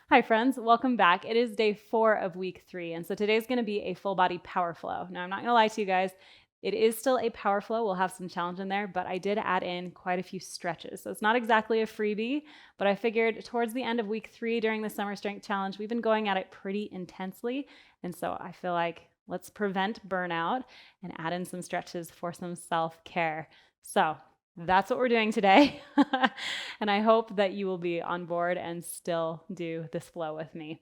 Hi friends, welcome back. It is day 4 of week 3, and so today's gonna be a full body power flow. Now I'm not gonna lie to you guys, it is still a power flow. We'll have some challenge in there, but I did add in quite a few stretches. So it's not exactly a freebie, but I figured towards the end of week 3 during the summer strength challenge, we've been going at it pretty intensely. And so I feel like let's prevent burnout and add in some stretches for some self-care. So that's what we're doing today. And I hope that you will be on board and still do this flow with me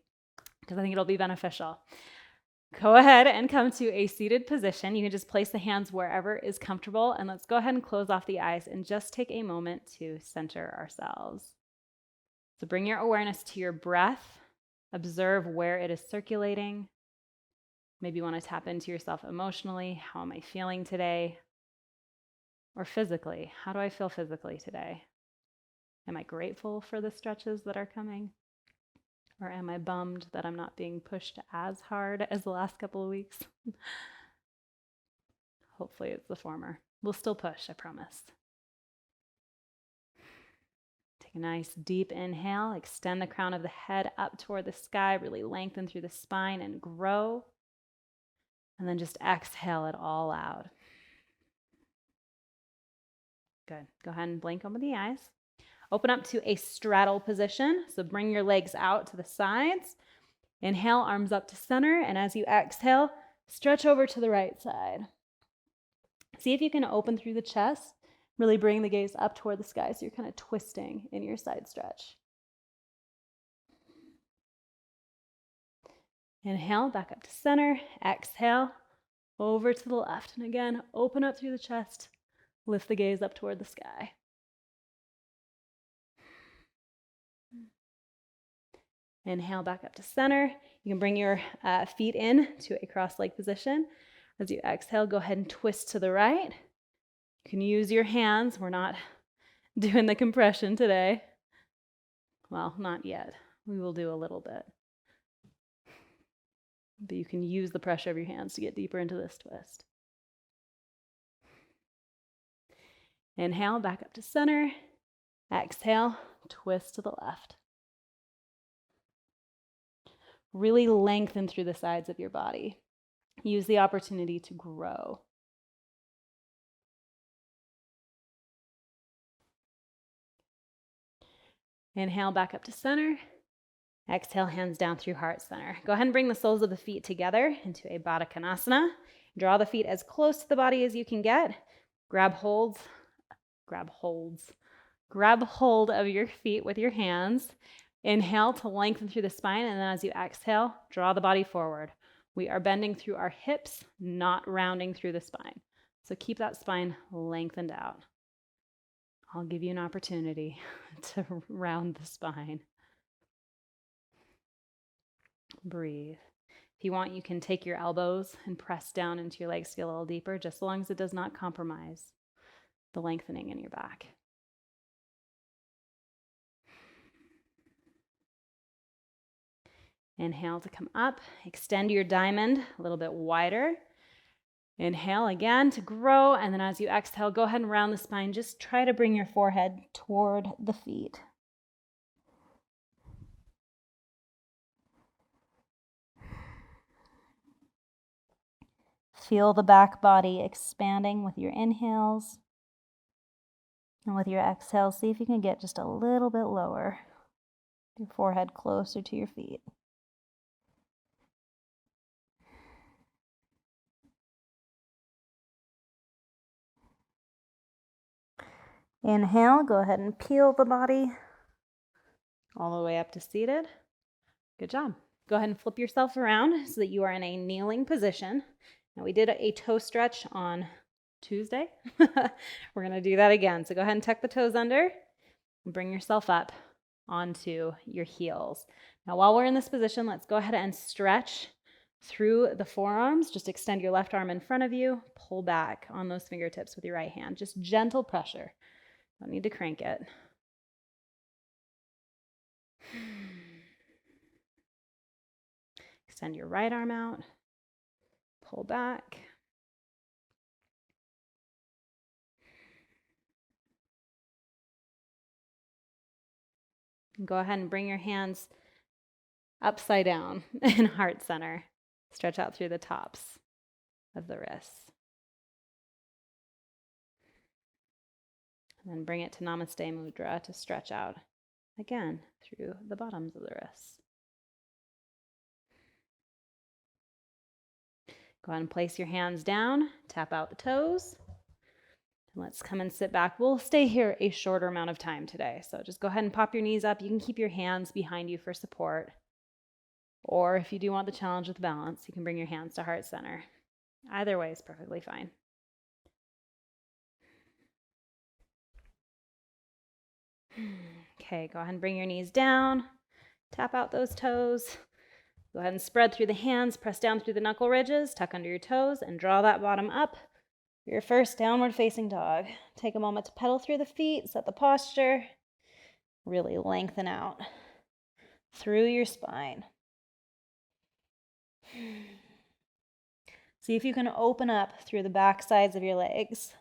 because I think it'll be beneficial. Go ahead and come to a seated position. You can just place the hands wherever is comfortable, and let's go ahead and close off the eyes and just take a moment to center ourselves. So bring your awareness to your breath. Observe where it is circulating. Maybe you want to tap into yourself emotionally. How am I feeling today? Or physically, how do I feel physically today? Am I grateful for the stretches that are coming? Or am I bummed that I'm not being pushed as hard as the last couple of weeks? Hopefully it's the former. We'll still push, I promise. Take a nice deep inhale, extend the crown of the head up toward the sky, really lengthen through the spine and grow. And then just exhale it all out. Good. Go ahead and blink open the eyes. Open up to a straddle position. So bring your legs out to the sides. Inhale, arms up to center. And as you exhale, stretch over to the right side. See if you can open through the chest. Really bring the gaze up toward the sky so you're kind of twisting in your side stretch. Inhale, back up to center. Exhale, over to the left. And again, open up through the chest. Lift the gaze up toward the sky. Inhale, back up to center. You can bring your feet in to a cross-leg position. As you exhale, go ahead and twist to the right. You can use your hands. We're not doing the compression today. Well, not yet. We will do a little bit. But you can use the pressure of your hands to get deeper into this twist. Inhale, back up to center. Exhale, twist to the left. Really lengthen through the sides of your body. Use the opportunity to grow. Inhale, back up to center. Exhale, hands down through heart center. Go ahead and bring the soles of the feet together into a Baddha Konasana. Draw the feet as close to the body as you can get. Grab hold of your feet with your hands. Inhale to lengthen through the spine, and then as you exhale, draw the body forward. We are bending through our hips, not rounding through the spine. So keep that spine lengthened out. I'll give you an opportunity to round the spine. Breathe. If you want, you can take your elbows and press down into your legs to get a little deeper, just as long as it does not compromise the lengthening in your back. Inhale to come up. Extend your diamond a little bit wider. Inhale again to grow, and then as you exhale, go ahead and round the spine. Just try to bring your forehead toward the feet. Feel the back body expanding with your inhales. And with your exhale, see if you can get just a little bit lower. Your forehead closer to your feet. Inhale, go ahead and peel the body all the way up to seated. Good job. Go ahead and flip yourself around so that you are in a kneeling position. Now we did a toe stretch on Tuesday. We're going to do that again. So go ahead and tuck the toes under and bring yourself up onto your heels. Now while we're in this position, let's go ahead and stretch through the forearms. Just extend your left arm in front of you. Pull back on those fingertips with your right hand. Just gentle pressure. Don't need to crank it. Extend your right arm out. Pull back. And go ahead and bring your hands upside down in heart center. Stretch out through the tops of the wrists. And then bring it to Namaste Mudra to stretch out again through the bottoms of the wrists. Go ahead and place your hands down, tap out the toes. And let's come and sit back. We'll stay here a shorter amount of time today. So just go ahead and pop your knees up. You can keep your hands behind you for support. Or if you do want the challenge with balance, you can bring your hands to heart center. Either way is perfectly fine. Okay, go ahead and bring your knees down. Tap out those toes. Go ahead and spread through the hands, press down through the knuckle ridges, tuck under your toes, and draw that bottom up for your first downward facing dog. Take a moment to pedal through the feet, set the posture. Really lengthen out through your spine. See if you can open up through the back sides of your legs.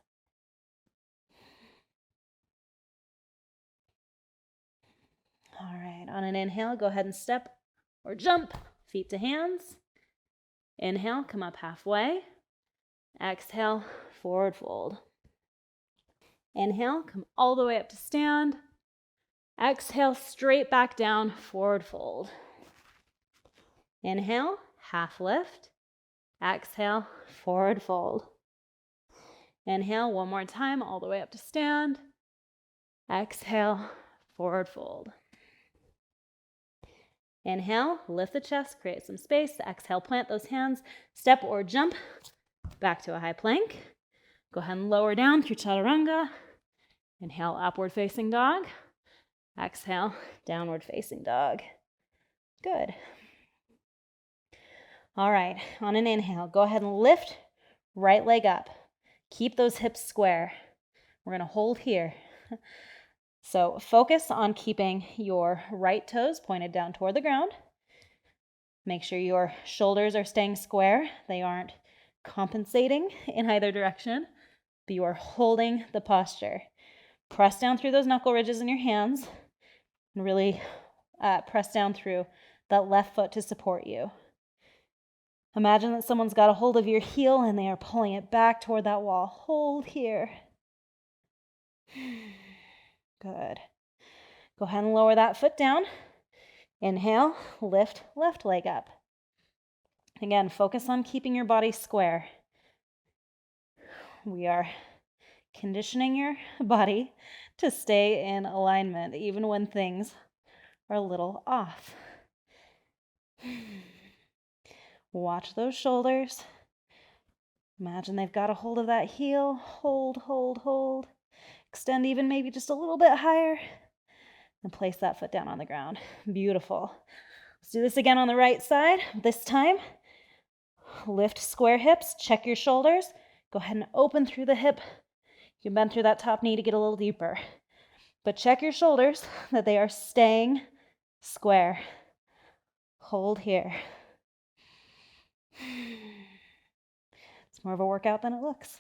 All right, on an inhale, go ahead and step or jump, feet to hands. Inhale, come up halfway. Exhale, forward fold. Inhale, come all the way up to stand. Exhale, straight back down, forward fold. Inhale, half lift. Exhale, forward fold. Inhale, one more time, all the way up to stand. Exhale, forward fold. Inhale, lift the chest, create some space. Exhale, plant those hands, step or jump back to a high plank. Go ahead and lower down through chaturanga. Inhale, upward facing dog. Exhale, downward facing dog. Good. All right, on an inhale, go ahead and lift right leg up. Keep those hips square. We're going to hold here. So focus on keeping your right toes pointed down toward the ground. Make sure your shoulders are staying square. They aren't compensating in either direction, but you are holding the posture. Press down through those knuckle ridges in your hands and really press down through that left foot to support you. Imagine that someone's got a hold of your heel and they are pulling it back toward that wall. Hold here. Good. Go ahead and lower that foot down. Inhale, lift left leg up. Again, focus on keeping your body square. We are conditioning your body to stay in alignment even when things are a little off. Watch those shoulders. Imagine they've got a hold of that heel. Hold, hold, hold. Extend even maybe just a little bit higher. And place that foot down on the ground. Beautiful. Let's do this again on the right side. This time, lift square hips. Check your shoulders. Go ahead and open through the hip. You can bend through that top knee to get a little deeper. But check your shoulders that they are staying square. Hold here. It's more of a workout than it looks.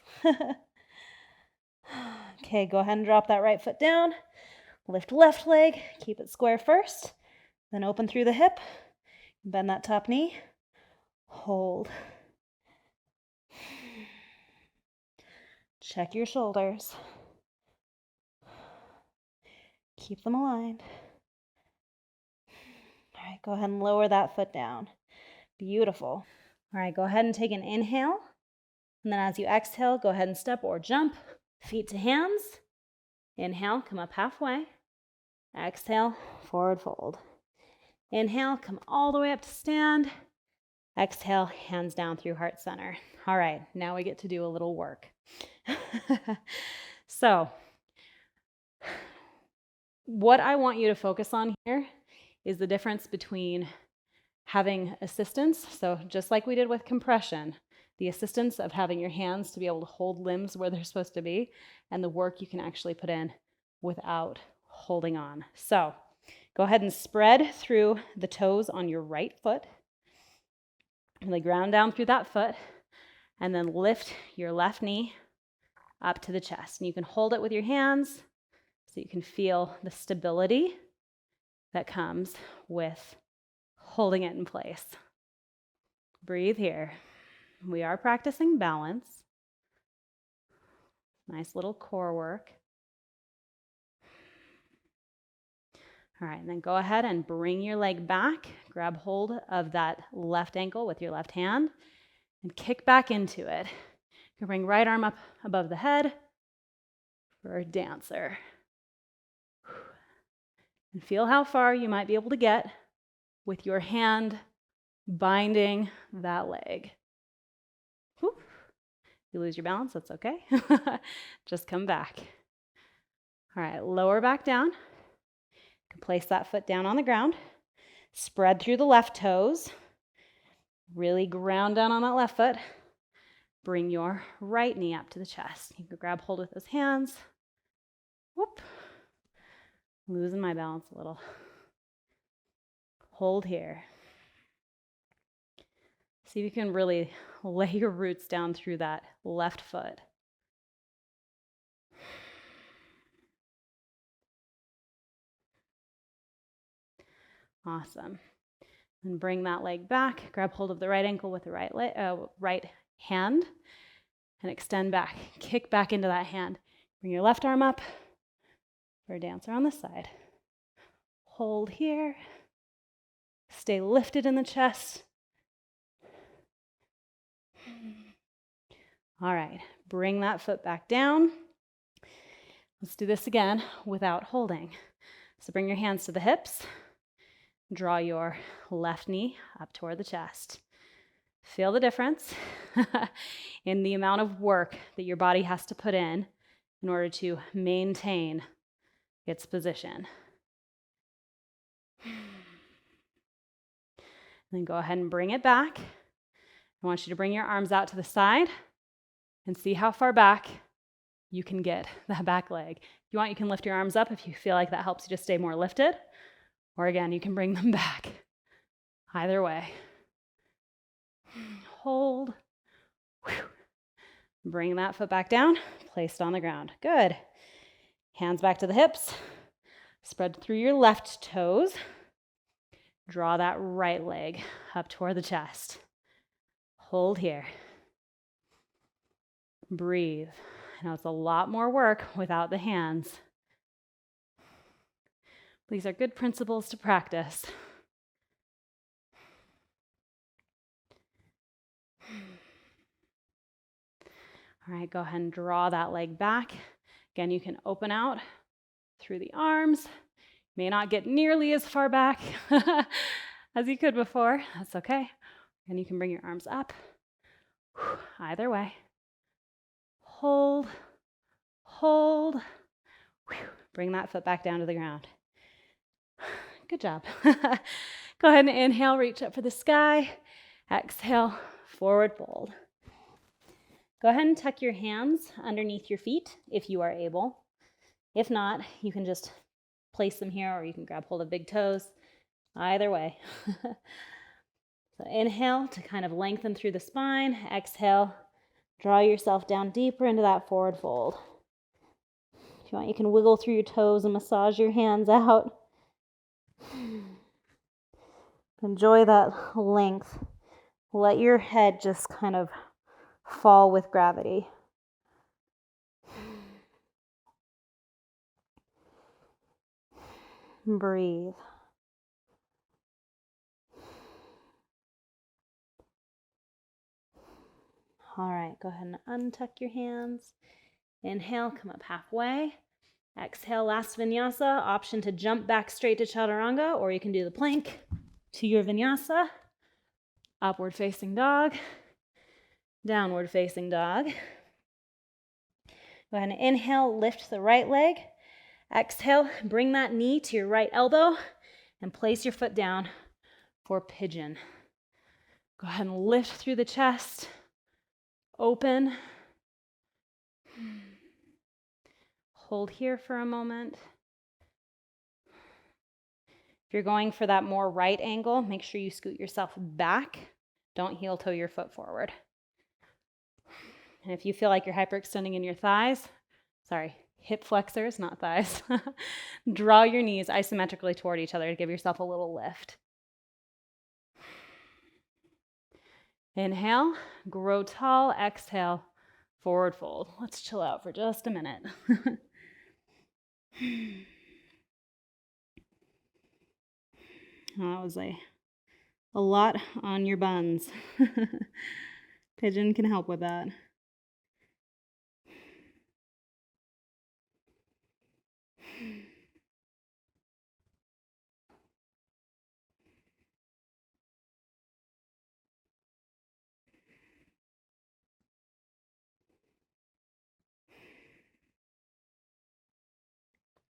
Okay, go ahead and drop that right foot down. Lift left leg. Keep it square first. Then open through the hip. Bend that top knee. Hold. Check your shoulders. Keep them aligned. All right, go ahead and lower that foot down. Beautiful. All right, go ahead and take an inhale. And then as you exhale, go ahead and step or jump. Feet to hands. Inhale, come up halfway. Exhale, forward fold. Inhale, come all the way up to stand. Exhale, hands down through heart center. All right, now we get to do a little work. So, what I want you to focus on here is the difference between having assistance, so just like we did with compression, the assistance of having your hands to be able to hold limbs where they're supposed to be, and the work you can actually put in without holding on. So go ahead and spread through the toes on your right foot. Really ground down through that foot, and then lift your left knee up to the chest. And you can hold it with your hands so you can feel the stability that comes with holding it in place. Breathe here. We are practicing balance. Nice little core work. All right, and then go ahead and bring your leg back. Grab hold of that left ankle with your left hand and kick back into it. You can bring right arm up above the head for a dancer. And feel how far you might be able to get with your hand binding that leg. Whew. If you lose your balance, that's okay. Just come back. All right, lower back down. You can place that foot down on the ground. Spread through the left toes. Really ground down on that left foot. Bring your right knee up to the chest. You can grab hold with those hands. Whoop. Losing my balance a little. Hold here. See if you can really lay your roots down through that left foot. Awesome. And bring that leg back. Grab hold of the right ankle with the right hand and extend back. Kick back into that hand. Bring your left arm up for a dancer on this side. Hold here. Stay lifted in the chest. All right, bring that foot back down. Let's do this again without holding. So bring your hands to the hips. Draw your left knee up toward the chest. Feel the difference in the amount of work that your body has to put in order to maintain its position. Then go ahead and bring it back. I want you to bring your arms out to the side and see how far back you can get that back leg. If you want, you can lift your arms up if you feel like that helps you to stay more lifted. Or again, you can bring them back. Either way. Hold. Bring that foot back down, placed on the ground. Good. Hands back to the hips. Spread through your left toes. Draw that right leg up toward the chest. Hold here. Breathe. I know it's a lot more work without the hands. These are good principles to practice. All right, go ahead and draw that leg back. Again, you can open out through the arms. May not get nearly as far back as you could before. That's okay. And you can bring your arms up. Either way. Hold, hold. Bring that foot back down to the ground. Good job. Go ahead and inhale, reach up for the sky. Exhale, forward fold. Go ahead and tuck your hands underneath your feet if you are able. If not, you can just place them here or you can grab hold of big toes. Either way. So inhale to kind of lengthen through the spine. Exhale, draw yourself down deeper into that forward fold. If you want, you can wiggle through your toes and massage your hands out. Enjoy that length. Let your head just kind of fall with gravity. Breathe. All right, go ahead and untuck your hands. Inhale, come up halfway. Exhale, last vinyasa. Option to jump back straight to chaturanga, or you can do the plank to your vinyasa. Upward facing dog. Downward facing dog. Go ahead and inhale, lift the right leg. Exhale, bring that knee to your right elbow and place your foot down for pigeon. Go ahead and lift through the chest. Open. Hold here for a moment. If you're going for that more right angle, make sure you scoot yourself back. Don't heel toe your foot forward. And if you feel like you're hyperextending in your thighs, hip flexors, not thighs, draw your knees isometrically toward each other to give yourself a little lift. Inhale, grow tall. Exhale, forward fold. Let's chill out for just a minute. That was a lot on your buns. Pigeon can help with that.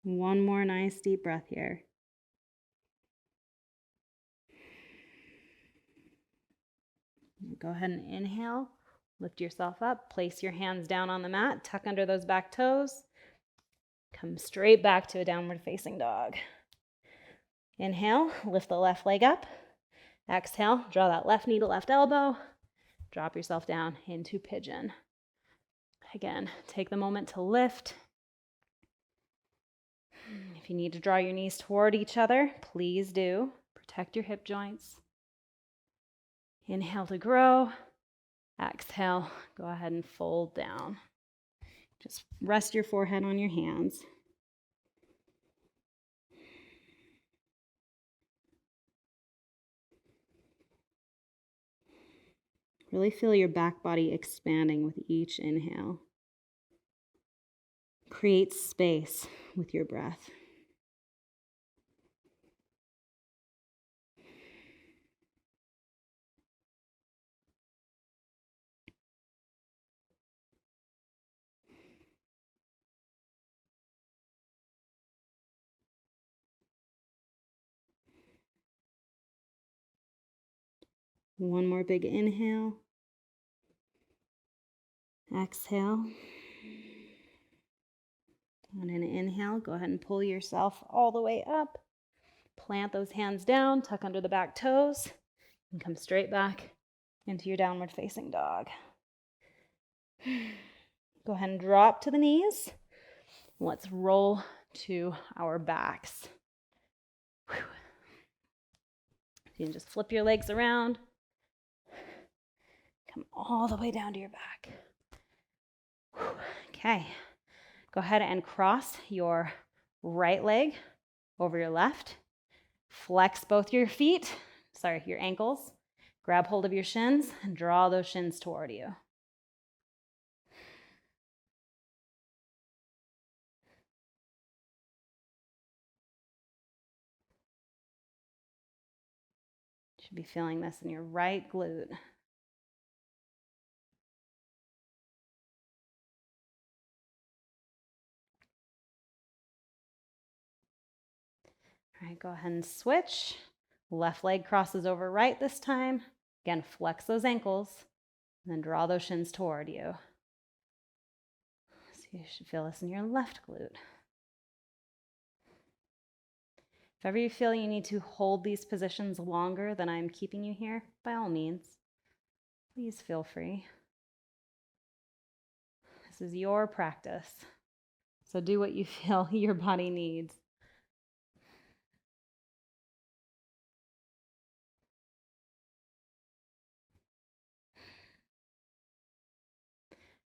One more nice deep breath here. Go ahead and inhale. Lift yourself up. Place your hands down on the mat. Tuck under those back toes. Come straight back to a downward facing dog. Inhale, lift the left leg up. Exhale, draw that left knee to left elbow. Drop yourself down into pigeon. Again, take the moment to lift. If you need to draw your knees toward each other, please do. Protect your hip joints. Inhale to grow. Exhale, go ahead and fold down. Just rest your forehead on your hands. Really feel your back body expanding with each inhale. Create space with your breath. One more big inhale. Exhale. On an inhale, go ahead and pull yourself all the way up. Plant those hands down, tuck under the back toes, and come straight back into your downward facing dog. Go ahead and drop to the knees. Let's roll to our backs. You can just flip your legs around. Come all the way down to your back. Okay. Go ahead and cross your right leg over your left. Flex both your your ankles. Grab hold of your shins and draw those shins toward you. You should be feeling this in your right glute. All right, go ahead and switch. Left leg crosses over right this time. Again, flex those ankles and then draw those shins toward you. So you should feel this in your left glute. If ever you feel you need to hold these positions longer than I'm keeping you here, by all means, please feel free. This is your practice, so do what you feel your body needs.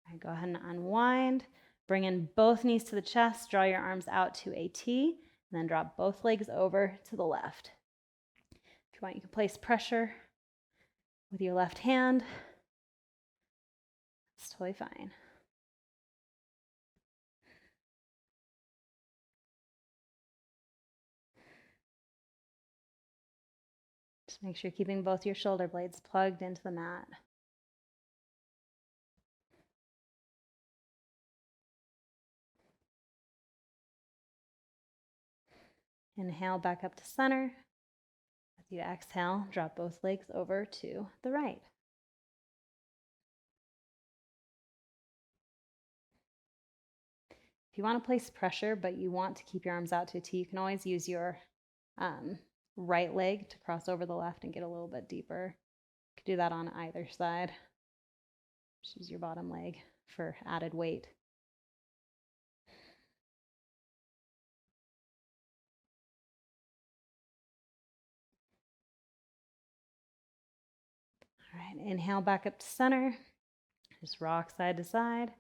All right, go ahead and unwind. Bring in both knees to the chest, draw your arms out to a T, and then drop both legs over to the left. If you want, you can place pressure with your left hand. It's totally fine. Just make sure you're keeping both your shoulder blades plugged into the mat. Inhale back up to center. As you exhale, drop both legs over to the right. If you want to place pressure, but you want to keep your arms out to a T, you can always use your right leg to cross over the left and get a little bit deeper. You could do that on either side. Just use your bottom leg for added weight. All Inhale back up to center. Just rock side to side.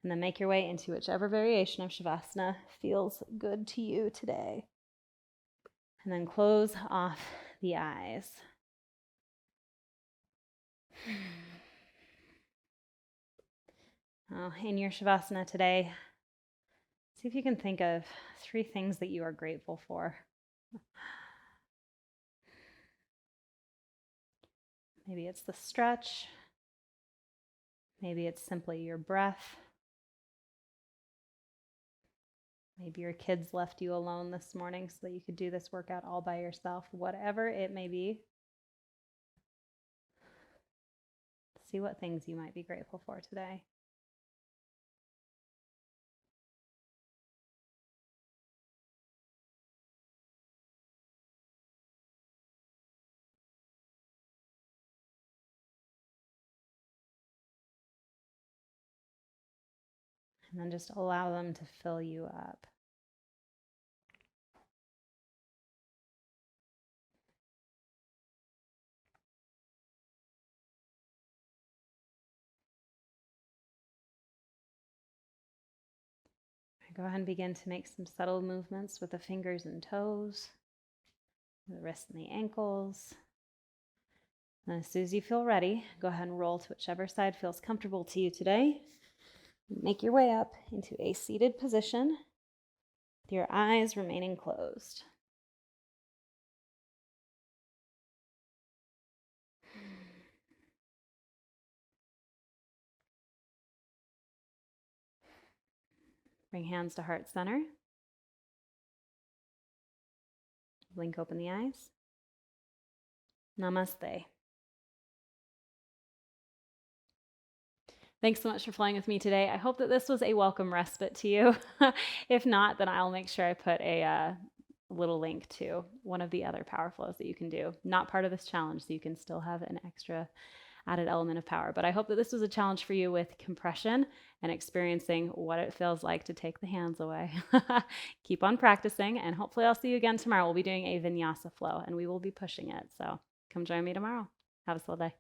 And then make your way into whichever variation of Shavasana feels good to you today. And then close off the eyes. In your Shavasana today, see if you can think of 3 things that you are grateful for. Maybe it's the stretch. Maybe it's simply your breath. Maybe your kids left you alone this morning so that you could do this workout all by yourself. Whatever it may be, see what things you might be grateful for today. And then just allow them to fill you up. Go ahead and begin to make some subtle movements with the fingers and toes, the wrists and the ankles. And as soon as you feel ready, go ahead and roll to whichever side feels comfortable to you today. Make your way up into a seated position with your eyes remaining closed. Bring hands to heart center. Blink open the eyes. Namaste. Thanks so much for flying with me today. I hope that this was a welcome respite to you. If not, then I'll make sure I put a little link to one of the other power flows that you can do. Not part of this challenge, so you can still have an extra added element of power. But I hope that this was a challenge for you with compression and experiencing what it feels like to take the hands away. Keep on practicing, and hopefully I'll see you again tomorrow. We'll be doing a vinyasa flow, and we will be pushing it. So come join me tomorrow. Have a swell day.